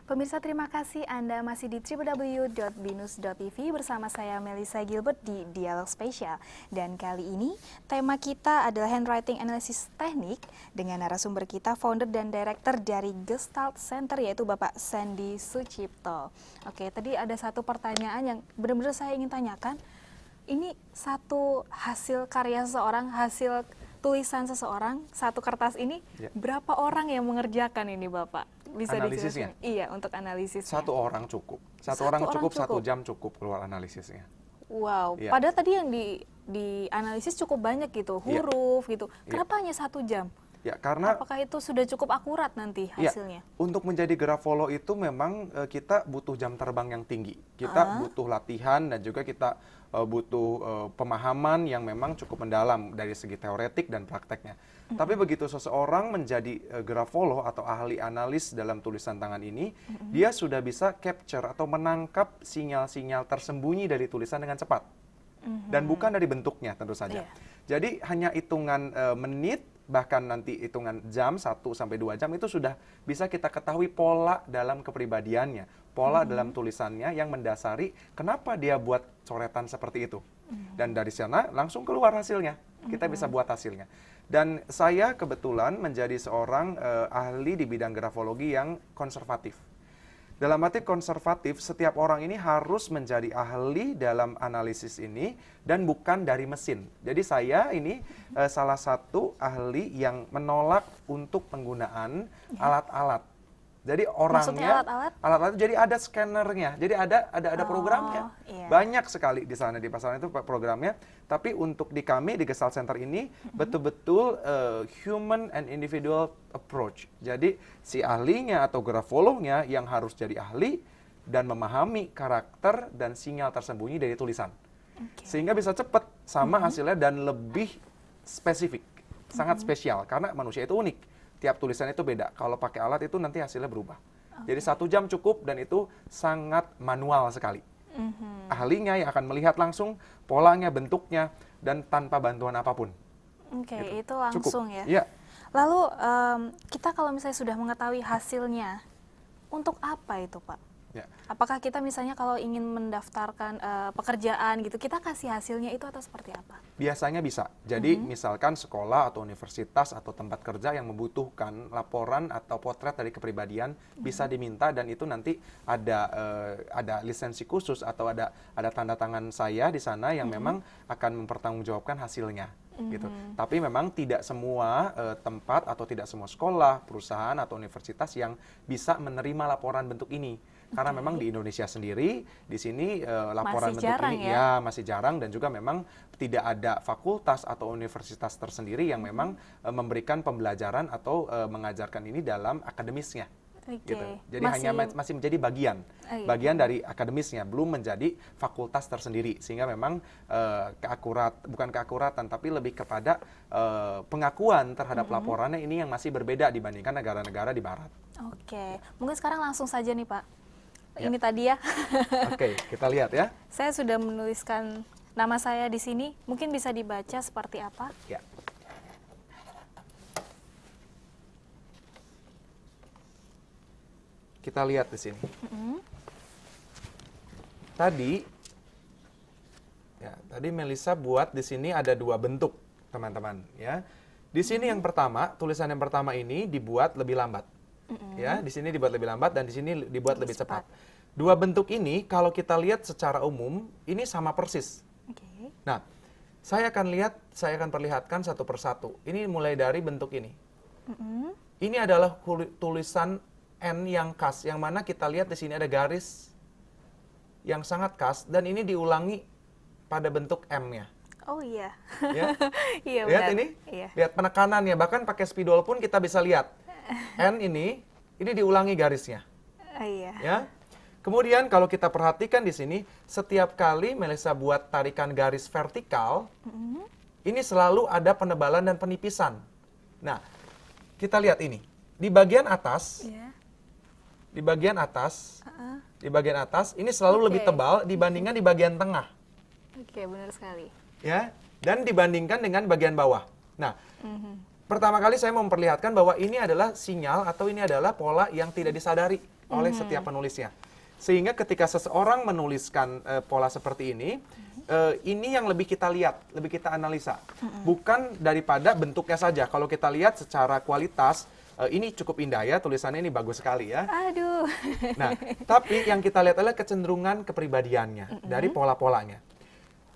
Pemirsa, terima kasih Anda masih di www.binus.tv bersama saya Melissa Gilbert di Dialog Spesial. Dan kali ini tema kita adalah Handwriting Analysis Teknik dengan narasumber kita founder dan director dari Gestalt Center yaitu Bapak Sandy Sucipto. Oke, tadi ada satu pertanyaan yang benar-benar saya ingin tanyakan. Ini satu hasil karya seseorang, hasil tulisan seseorang, satu kertas ini, berapa orang yang mengerjakan ini Bapak? Bisa analisisnya? Iya, untuk analisisnya. Satu orang cukup. Satu orang cukup, 1 jam cukup keluar analisisnya. Wow, padahal tadi yang dianalisis cukup banyak gitu, huruf gitu. Kenapa hanya 1 jam? Ya, karena apakah itu sudah cukup akurat nanti hasilnya? Untuk menjadi grafolo itu memang kita butuh jam terbang yang tinggi. Kita butuh latihan dan juga kita butuh pemahaman yang memang cukup mendalam dari segi teoretik dan prakteknya. Tapi begitu seseorang menjadi grafolo atau ahli analis dalam tulisan tangan ini, dia sudah bisa capture atau menangkap sinyal-sinyal tersembunyi dari tulisan dengan cepat. Dan bukan dari bentuknya tentu saja. Jadi hanya hitungan menit, bahkan nanti hitungan jam 1-2 jam itu sudah bisa kita ketahui pola dalam kepribadiannya, pola dalam tulisannya yang mendasari kenapa dia buat coretan seperti itu. Dan dari sana langsung keluar hasilnya, kita bisa buat hasilnya. Dan saya kebetulan menjadi seorang ahli di bidang grafologi yang konservatif. Dalam arti konservatif, setiap orang ini harus menjadi ahli dalam analisis ini dan bukan dari mesin. Jadi saya ini salah satu ahli yang menolak untuk penggunaan alat-alat. Jadi orangnya alat-alat itu jadi ada scannernya, jadi ada programnya. Banyak sekali di sana di pasaran itu programnya. Tapi untuk di kami di Gestalt Center ini betul-betul human and individual approach. Jadi si ahlinya atau grafolognya yang harus jadi ahli dan memahami karakter dan sinyal tersembunyi dari tulisan. Sehingga bisa cepat sama hasilnya dan lebih spesifik, sangat spesial karena manusia itu unik. Tiap tulisan itu beda. Kalau pakai alat itu nanti hasilnya berubah. Jadi 1 jam cukup dan itu sangat manual sekali. Ahlinya yang akan melihat langsung polanya, bentuknya, dan tanpa bantuan apapun. Oke, itu langsung cukup. Ya. Lalu kita kalau misalnya sudah mengetahui hasilnya, untuk apa itu Pak? Apakah kita misalnya kalau ingin mendaftarkan pekerjaan gitu, kita kasih hasilnya itu atau seperti apa? Biasanya bisa. Jadi misalkan sekolah atau universitas atau tempat kerja yang membutuhkan laporan atau potret dari kepribadian bisa diminta dan itu nanti ada lisensi khusus atau ada tanda tangan saya di sana yang memang akan mempertanggungjawabkan hasilnya. Gitu. Tapi memang tidak semua tempat atau tidak semua sekolah, perusahaan atau universitas yang bisa menerima laporan bentuk ini. Karena memang di Indonesia sendiri, di sini laporan masih bentuk jarang, ini masih jarang dan juga memang tidak ada fakultas atau universitas tersendiri yang memang memberikan pembelajaran atau mengajarkan ini dalam akademisnya. Gitu. Jadi hanya masih menjadi bagian dari akademisnya, belum menjadi fakultas tersendiri. Sehingga memang bukan keakuratan, tapi lebih kepada pengakuan terhadap laporannya ini yang masih berbeda dibandingkan negara-negara di Barat. Oke, mungkin sekarang langsung saja nih Pak. Ini tadi ya. Oke, kita lihat ya. Saya sudah menuliskan nama saya di sini. Mungkin bisa dibaca seperti apa? Ya. Kita lihat di sini. Tadi Melissa buat di sini ada 2 bentuk, teman-teman. Ya. Di sini yang pertama, tulisan yang pertama ini dibuat lebih lambat. Ya, di sini dibuat lebih lambat dan di sini dibuat lebih cepat. 2 bentuk ini kalau kita lihat secara umum ini sama persis. Nah, saya akan perlihatkan satu persatu. Ini mulai dari bentuk ini. Ini adalah tulisan N yang khas, yang mana kita lihat di sini ada garis yang sangat khas dan ini diulangi pada bentuk M-nya. Oh iya. Ya? Iya, lihat benar. ini, iya. Lihat penekanannya, bahkan pakai spidol pun kita bisa lihat. N ini diulangi garisnya. Iya. Ya. Kemudian kalau kita perhatikan di sini, setiap kali Melissa buat tarikan garis vertikal, ini selalu ada penebalan dan penipisan. Nah, kita lihat ini. Di bagian atas, di bagian atas, ini selalu lebih tebal dibandingkan di bagian tengah. Oke, benar sekali. Ya, dan dibandingkan dengan bagian bawah. Nah, pertama kali saya mau memperlihatkan bahwa ini adalah sinyal atau ini adalah pola yang tidak disadari. oleh setiap penulisnya. Sehingga ketika seseorang menuliskan pola seperti ini yang lebih kita lihat, lebih kita analisa. Bukan daripada bentuknya saja. Kalau kita lihat secara kualitas, ini cukup indah ya, tulisannya ini bagus sekali ya. Aduh. Nah, tapi yang kita lihat adalah kecenderungan kepribadiannya dari pola-polanya.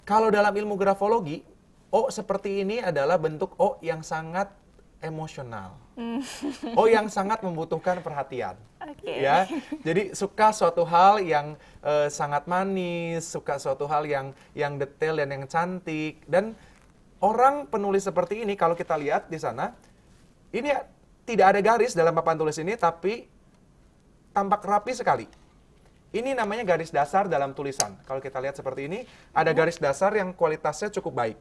Kalau dalam ilmu grafologi, O seperti ini adalah bentuk O yang sangat emosional. O yang sangat membutuhkan perhatian. Ya, jadi suka suatu hal yang sangat manis, suka suatu hal yang detail dan yang cantik. Dan orang penulis seperti ini kalau kita lihat di sana, ini tidak ada garis dalam papan tulis ini, tapi tampak rapi sekali. Ini namanya garis dasar dalam tulisan. Kalau kita lihat seperti ini, ada garis dasar yang kualitasnya cukup baik.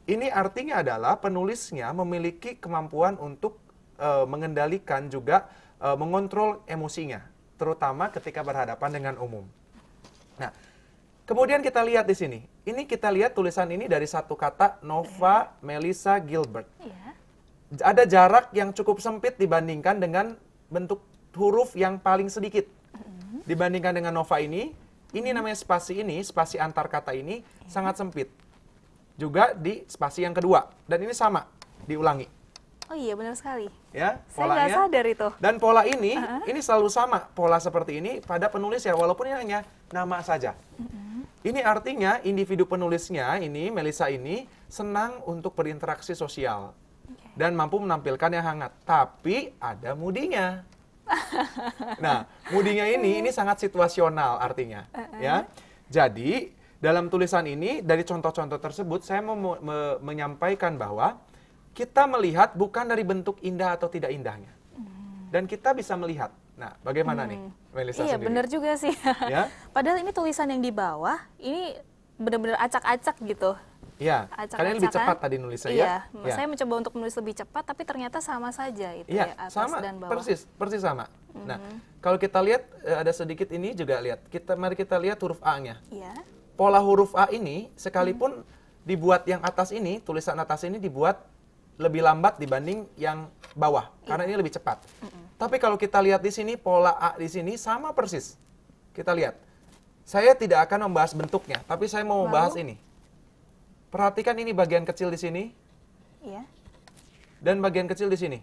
Ini artinya adalah penulisnya memiliki kemampuan untuk mengendalikan juga mengontrol emosinya, terutama ketika berhadapan dengan umum. Nah, kemudian kita lihat di sini. Ini kita lihat tulisan ini dari satu kata, Nova Melissa Gilbert. Ada jarak yang cukup sempit dibandingkan dengan bentuk huruf yang paling sedikit. Dibandingkan dengan Nova ini namanya spasi antar kata ini sangat sempit. Juga di spasi yang kedua, dan ini sama diulangi. Oh iya, benar sekali. Ya, saya nggak sadar itu. Dan pola ini selalu sama, pola seperti ini pada penulis ya, walaupun ini hanya nama saja. Ini artinya individu penulisnya ini, Melissa ini senang untuk berinteraksi sosial dan mampu menampilkan yang hangat. Tapi ada moodinya. Nah, moodinya ini sangat situasional artinya. Ya, jadi dalam tulisan ini, dari contoh-contoh tersebut, saya mau menyampaikan bahwa kita melihat bukan dari bentuk indah atau tidak indahnya. Dan kita bisa melihat. Nah, bagaimana nih, Melissa Iya, sendiri? benar juga sih. Ya? Padahal ini tulisan yang di bawah, ini benar-benar acak-acak gitu. Iya, kalian lebih cepat tadi nulisnya ya? Iya, saya mencoba untuk menulis lebih cepat, tapi ternyata sama saja itu ya, atas sama, dan bawah. persis sama. Nah, kalau kita lihat, ada sedikit ini juga lihat. Mari kita lihat huruf A-nya. Iya. Pola huruf A ini, sekalipun dibuat yang atas ini, tulisan atas ini dibuat lebih lambat dibanding yang bawah, karena ini lebih cepat. Tapi kalau kita lihat di sini, pola A di sini sama persis. Kita lihat. Saya tidak akan membahas bentuknya, tapi saya mau membahas ini. Perhatikan ini bagian kecil di sini. Iya. Dan bagian kecil di sini.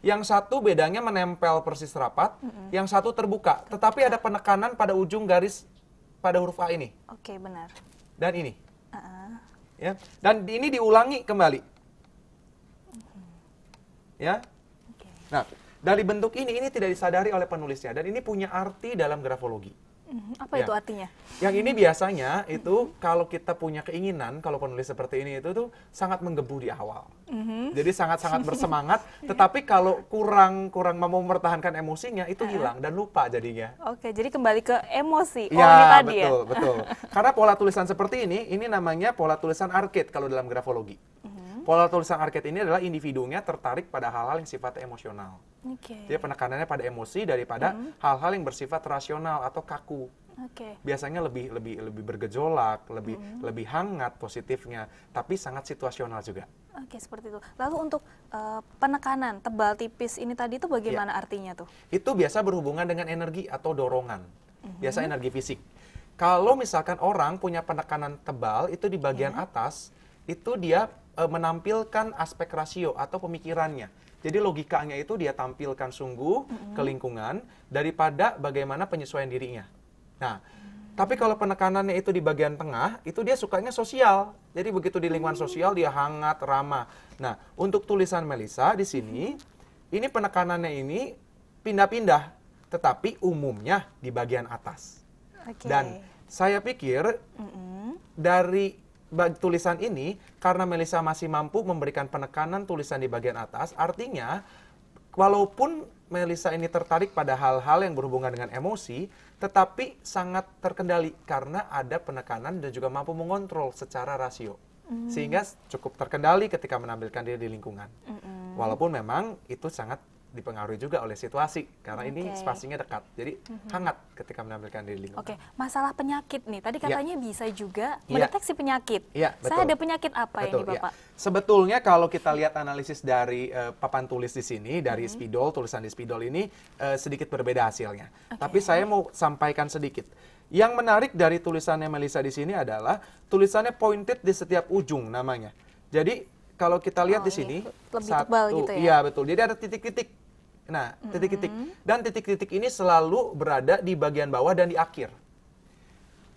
Yang satu bedanya menempel persis rapat, yang satu terbuka. Tetapi ada penekanan pada ujung garis pada huruf A ini. Oke, benar. Dan ini. Ya. Dan ini diulangi kembali. Ya. Nah, dari bentuk ini tidak disadari oleh penulisnya. Dan ini punya arti dalam grafologi. Apa itu artinya? Yang ini biasanya itu kalau kita punya keinginan, kalau penulis seperti ini itu tuh sangat menggebu di awal. Jadi sangat-sangat bersemangat, tetapi kalau kurang mampu mempertahankan emosinya itu hilang dan lupa jadinya. Oke, jadi kembali ke emosi. Ya, ini tadi betul. Karena pola tulisan seperti ini namanya pola tulisan arcade kalau dalam grafologi. Pola tulisan arcade ini adalah individunya tertarik pada hal-hal yang sifatnya emosional. Dia penekanannya pada emosi daripada hal-hal yang bersifat rasional atau kaku. Biasanya lebih bergejolak, lebih hangat positifnya, tapi sangat situasional juga. Oke, seperti itu. Lalu untuk penekanan tebal tipis ini tadi itu bagaimana artinya tuh? Itu biasa berhubungan dengan energi atau dorongan. Biasa energi fisik. Kalau misalkan orang punya penekanan tebal itu di bagian atas, itu dia menampilkan aspek rasio atau pemikirannya. Jadi logikanya itu dia tampilkan sungguh ke lingkungan daripada bagaimana penyesuaian dirinya. Nah, tapi kalau penekanannya itu di bagian tengah, itu dia sukanya sosial. Jadi begitu di lingkungan sosial dia hangat, ramah. Nah, untuk tulisan Melissa di sini, ini penekanannya ini pindah-pindah, tetapi umumnya di bagian atas. Dan saya pikir dari tulisan ini, karena Melissa masih mampu memberikan penekanan tulisan di bagian atas, artinya walaupun Melissa ini tertarik pada hal-hal yang berhubungan dengan emosi, tetapi sangat terkendali karena ada penekanan dan juga mampu mengontrol secara rasio. Sehingga cukup terkendali ketika menampilkan diri di lingkungan. Walaupun memang itu sangat dipengaruhi juga oleh situasi karena ini Oke. spasinya dekat. Jadi hangat ketika menampilkan di lingkungan. Oke, masalah penyakit nih. Tadi katanya bisa juga Iya. mendeteksi penyakit. Iya, Saya betul. ada penyakit apa ini, Betul, ya. Bapak? Sebetulnya kalau kita lihat analisis dari papan tulis di sini, dari spidol, tulisan di spidol ini sedikit berbeda hasilnya. Tapi saya mau sampaikan sedikit. Yang menarik dari tulisannya Melisa di sini adalah tulisannya pointed di setiap ujung namanya. Jadi kalau kita lihat di ini sini, lebih tebal gitu ya? Iya betul. Jadi ada titik-titik. Nah, titik-titik. Dan titik-titik ini selalu berada di bagian bawah dan di akhir.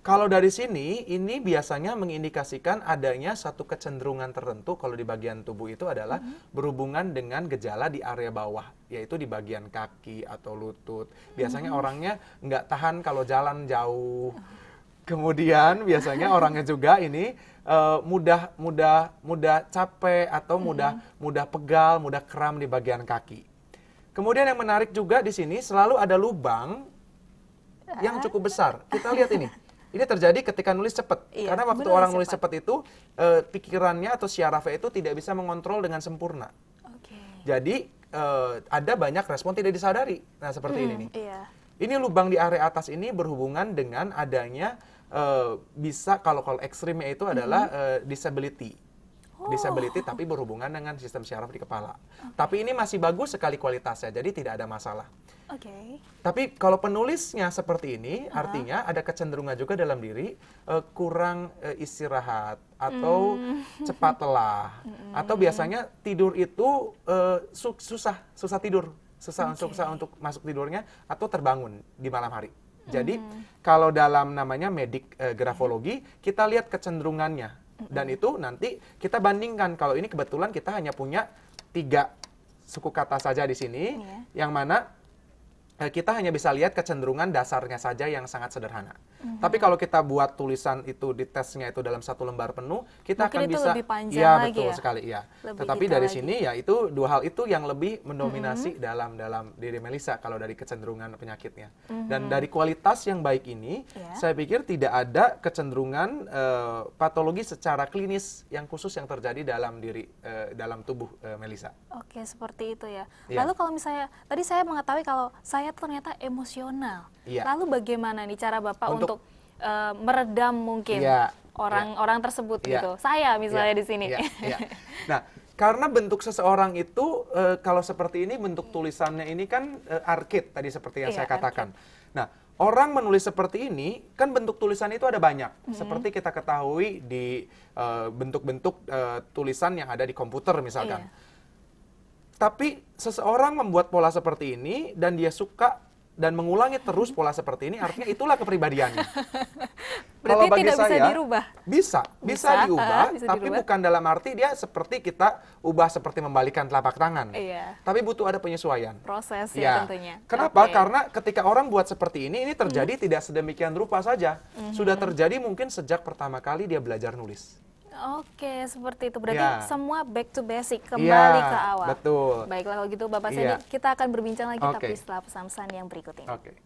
Kalau dari sini, ini biasanya mengindikasikan adanya satu kecenderungan tertentu kalau di bagian tubuh itu adalah berhubungan dengan gejala di area bawah, yaitu di bagian kaki atau lutut. Biasanya orangnya nggak tahan kalau jalan jauh. Kemudian biasanya orangnya juga ini mudah capek atau mudah pegal, mudah kram di bagian kaki. Kemudian yang menarik juga di sini selalu ada lubang yang cukup besar. Kita lihat ini. Ini terjadi ketika nulis cepat. Iya, Karena waktu menulis orang nulis cepat. cepat itu pikirannya atau syarafnya itu tidak bisa mengontrol dengan sempurna. Oke. Jadi ada banyak respon tidak disadari. Nah, seperti ini nih. Iya. Ini lubang di area atas ini berhubungan dengan adanya bisa kalau ekstrimnya itu adalah disability. Disability tapi berhubungan dengan sistem syaraf di kepala. Tapi ini masih bagus sekali kualitasnya, jadi tidak ada masalah. Oke. Tapi kalau penulisnya seperti ini, artinya ada kecenderungan juga dalam diri kurang istirahat atau cepat lelah, atau biasanya tidur itu susah tidur, susah untuk masuk tidurnya atau terbangun di malam hari. Jadi kalau dalam namanya medik grafologi kita lihat kecenderungannya dan itu nanti kita bandingkan. Kalau ini kebetulan kita hanya punya 3 suku kata saja di sini, yang mana kita hanya bisa lihat kecenderungan dasarnya saja yang sangat sederhana. Tapi kalau kita buat tulisan itu di tesnya itu dalam 1 lembar penuh, kita Mungkin akan itu bisa lebih panjang iya lagi betul ya? sekali iya. Lebih Tetapi detail dari lagi. sini ya itu 2 hal itu yang lebih mendominasi dalam diri Melisa kalau dari kecenderungan penyakitnya. Dan dari kualitas yang baik ini, saya pikir tidak ada kecenderungan patologi secara klinis yang khusus yang terjadi dalam dalam tubuh Melisa. Oke, seperti itu ya. Iya. Lalu kalau misalnya, tadi saya mengetahui kalau saya ternyata emosional. Iya. Lalu bagaimana nih cara Bapak Untuk- untuk meredam mungkin Iya, orang tersebut Iya. gitu? Saya misalnya Iya, di sini. iya, iya. Nah, karena bentuk seseorang itu kalau seperti ini bentuk tulisannya ini kan arcade tadi seperti yang Iya, saya katakan. Nah, orang menulis seperti ini kan bentuk tulisan itu ada banyak. Seperti kita ketahui di bentuk-bentuk tulisan yang ada di komputer misalkan. Iya. Tapi seseorang membuat pola seperti ini dan dia suka dan mengulangi terus pola seperti ini, artinya itulah kepribadiannya. Berarti Kalau bagi tidak bisa saya, dirubah? Bisa Bisa, diubah, bisa tapi dirubah. bukan dalam arti dia seperti kita ubah seperti membalikan telapak tangan. Iya. Tapi butuh ada penyesuaian. Proses Ya. ya tentunya. Kenapa? Oke. Karena ketika orang buat seperti ini terjadi tidak sedemikian rupa saja. Sudah terjadi mungkin sejak pertama kali dia belajar nulis. Oke, seperti itu. Berarti Ya. semua back to basic, kembali Iya, ke awal. betul. Baiklah kalau gitu Bapak Iya. Sandy, kita akan berbincang lagi Oke. tapi setelah pesan-pesan yang berikut ini. Oke.